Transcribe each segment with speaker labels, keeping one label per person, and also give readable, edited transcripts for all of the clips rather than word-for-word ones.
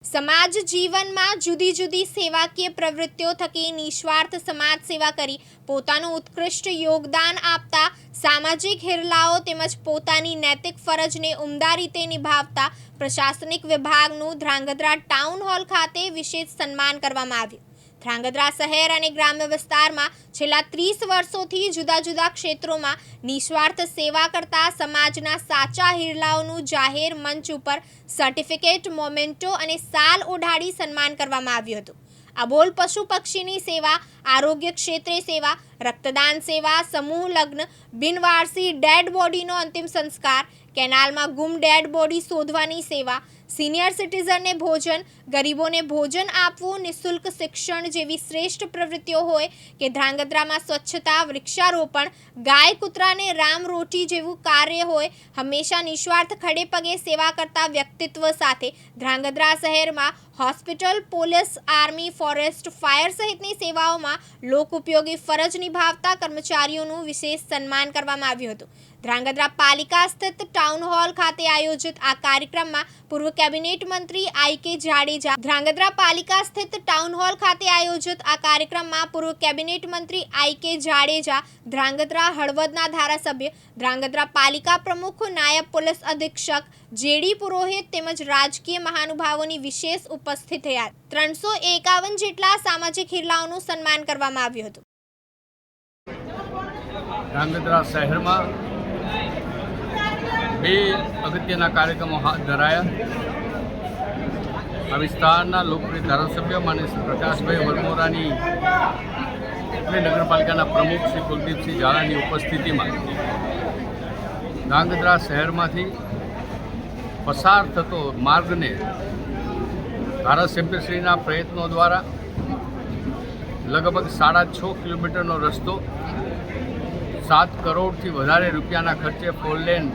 Speaker 1: समाज जीवन में जुदी जुदी सेवाकीय प्रवृत्तिओ थकी निस्वार्थ समाज सेवा करी पोतानुं उत्कृष्ट योगदान आपता सामाजिक हिरलाओ तेमज पोतानी नैतिक फरजने उमदा रीते निभावता प्रशासनिक विभागनुं ध्रांगध्रा टाउन हॉल खाते विशेष सन्मान करवामां आव्युं। ध्रांगध्रा शहर और ग्राम्य विस्तार में छेल्ला 30 वर्षोथी जुदा जुदा क्षेत्रों में निस्वार्थ सेवा करता समाजना साचा हिरलाओनुं जाहेर मंच पर सर्टिफिकेट मोमेंटो और साल ओढ़ाड़ी सन्मान करवामां आव्युं हतुं। अबोल पशु पक्षीनी सेवा, आरोग्य क्षेत्रे सेवा, रक्तदान सेवा, समूह लग्न, बिनवारसी डेड बॉडीनो अंतिम संस्कार, केनाल में गुम डेड बॉडी शोधवानी सेवा, सीनियर सिटीजन ने भोजन, गरीबों ने भोजन आपवू, निःशुल्क शिक्षण जेवी श्रेष्ठ प्रवृत्तिओ होय के ध्रांगध्रा में स्वच्छता, वृक्षारोपण, गाय कूतरा ने राम रोटी जेवू कार्य होय, हमेशा निस्वार्थ खड़े पगे सेवा करता व्यक्तित्व साथे ध्रांगध्रा शहर में hospital, police, army, forest, fire सहितनी सेवाओं में लोक उपयोगी फरज निभावता कर्मचारीओनुं विशेष सन्मान करवामां आव्युं हतुं। ध्रांगध्रा पालिका स्थित टाउन हॉल खाते आयोजित आ कार्यक्रम में पूर्व कैबिनेट मंत्री आई.के. जाडेजा ध्रांगध्रा पालिका स्थित टाउन हॉल खाते आयोजित आ कार्यक्रम में पूर्व कैबिनेट मंत्री आई.के. जाडेजा, ध्रांगध्रा हळवदना धारासभ्य, ध्रांगध्रा पालिका प्रमुख, नायब पुलिस अधीक्षक जे.डी. पुरोहित तेमज राजकीय महानुभावोनी विशेष उपस्थित रह्या। 351 जेटला सामाजिक हिरलाओनुं सन्मान करवामां आव्युं हतुं।
Speaker 2: ध्रांगध्रा शहर में બે અગત્યના કાર્યક્રમો હાથ ધરાયા। આ વિસ્તારના લોકપ્રિય ધારાસભ્ય માન્ય શ્રી પ્રકાશભાઈ વરમોરાની એટલે નગરપાલિકાના પ્રમુખ શ્રી કુલદીપસિંહ ઝાલાની ઉપસ્થિતિમાં ध्रांगध्रा શહેરમાંથી પસાર થતો માર્ગને ધારાસભ્યશ્રીના પ્રયત્નો દ્વારા લગભગ 6.5 કિલોમીટરનો રસ્તો 7 કરોડથી વધારે રૂપિયાના ખર્ચે 4 લેન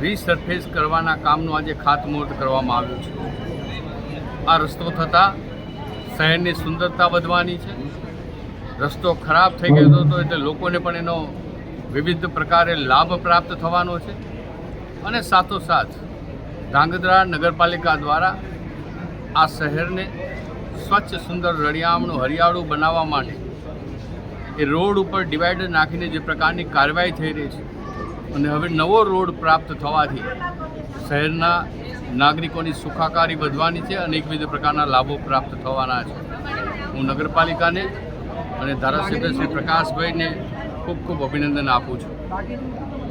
Speaker 2: રીસર્ફેસ કરવાના કામનું આજે ખાતમુહૂર્ત કરવામાં આવ્યું છે। આ રસ્તો થતાં શહેરની સુંદરતા વધવાની છે। રસ્તો ખરાબ થઈ ગયો હતો એટલે લોકોને પણ એનો વિવિધ પ્રકારે લાભ પ્રાપ્ત થવાનો છે અને સાથોસાથ ध्रांगध्रा નગરપાલિકા દ્વારા આ શહેરને સ્વચ્છ સુંદર રળિયામણું હરિયાળું બનાવવા માટે એ રોડ ઉપર ડિવાઈડર નાખીને જે પ્રકારની કાર્યવાહી થઈ રહી છે અને હવે નવો રોડ પ્રાપ્ત થવાથી શહેરના નાગરિકોની સુખાકારી વધવાની છે, અનેકવિધ પ્રકારના લાભો પ્રાપ્ત થવાના છે। હું નગરપાલિકાને અને ધારાસભ્ય શ્રી પ્રકાશભાઈને ખૂબ ખૂબ અભિનંદન આપું છું।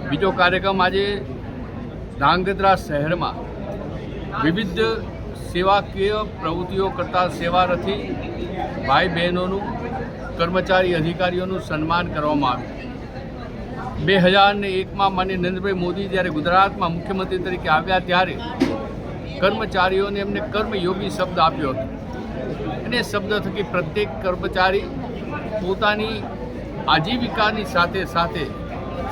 Speaker 2: બીજો કાર્યક્રમ આજે ध्रांगध्रा શહેરમાં વિવિધ સેવાકીય પ્રવૃત્તિઓ કરતા સેવારથી ભાઈ બહેનોનું કર્મચારી અધિકારીઓનું સન્માન કરવામાં આવ્યું। 2001માં માનનીય નરેન્દ્રભાઈ મોદી જ્યારે ગુજરાતમાં મુખ્યમંત્રી તરીકે આવ્યા ત્યારે કર્મચારીઓને એમને કર્મયોગી શબ્દ આપ્યો હતો અને એ શબ્દ થકી પ્રત્યેક કર્મચારી પોતાની આજીવિકાની સાથે સાથે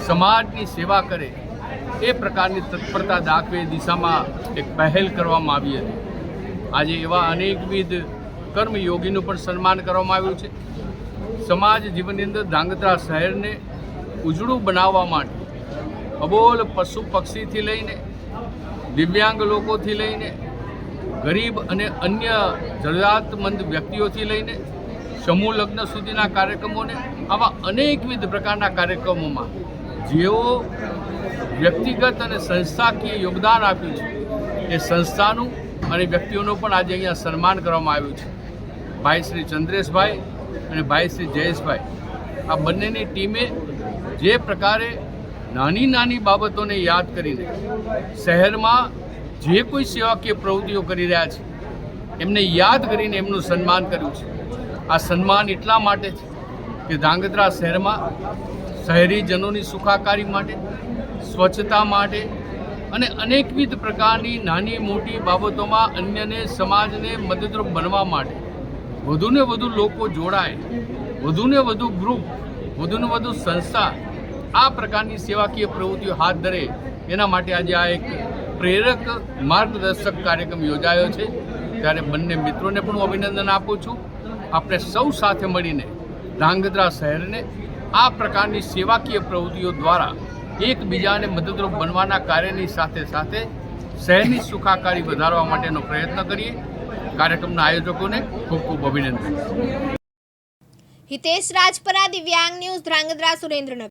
Speaker 2: સમાજની સેવા કરે એ પ્રકારની તત્પરતા દાખવે એ દિશામાં એક પહેલ કરવામાં આવી હતી। આજે એવા અનેકવિધ કર્મયોગીનું પણ સન્માન કરવામાં આવ્યું છે। સમાજ જીવનની અંદર ध्रांगध्रा શહેરને ઉજળું બનાવવા માટે અબોલ પશુ પક્ષીથી લઈને દિવ્યાંગ લોકોથી લઈને ગરીબ અને અન્ય જરૂરિયાતમંદ વ્યક્તિઓથી લઈને સમૂહ લગ્ન સુધીના કાર્યક્રમોને આવા અનેકવિધ પ્રકારના કાર્યક્રમોમાં જેઓ વ્યક્તિગત અને સંસ્થાકીય યોગદાન આપ્યું છે એ સંસ્થાનું અને વ્યક્તિઓનું પણ આજે અહીંયા સન્માન કરવામાં આવ્યું છે। ભાઈ શ્રી ચંદ્રેશભાઈ અને ભાઈ શ્રી જયેશભાઈ આ બંનેની ટીમે જે પ્રકારે નાની નાની બાબતોને યાદ કરીને શહેરમાં જે કોઈ સેવાકીય પ્રવૃત્તિઓ કરી રહ્યા છે એમને યાદ કરીને એમનું સન્માન કર્યું છે। આ સન્માન એટલા માટે છે કે ध्रांगध्रा શહેરમાં શહેરીજનોની સુખાકારી માટે, સ્વચ્છતા માટે અને અનેકવિધ પ્રકારની નાની મોટી બાબતોમાં અન્યને સમાજને મદદરૂપ બનવા માટે વધુને વધુ લોકો જોડાય, વધુને વધુ ગ્રુપ, વધુને વધુ સંસ્થા આ પ્રકારની સેવાકીય પ્રવૃત્તિઓ હાથ ધરે એના માટે આજે આ એક પ્રેરક માર્ગદર્શક કાર્યક્રમ યોજાયો છે। ત્યારે બંને મિત્રોને પણ હું અભિનંદન આપું છું। આપણે સૌ સાથે મળીને ध्रांगध्रा શહેરને આ પ્રકારની સેવાકીય પ્રવૃત્તિઓ દ્વારા એકબીજાને મદદરૂપ બનવાના કાર્યની સાથે સાથે શહેરની સુખાકારી વધારવા માટેનો પ્રયત્ન કરીએ। કાર્યક્રમના આયોજકોને ખૂબ ખૂબ અભિનંદન.
Speaker 1: હિતેશ રાજપરા, દિવ્યાંગ ન્યૂઝ, ધ્રાંગધ્રા, સુરેન્દ્રનગર.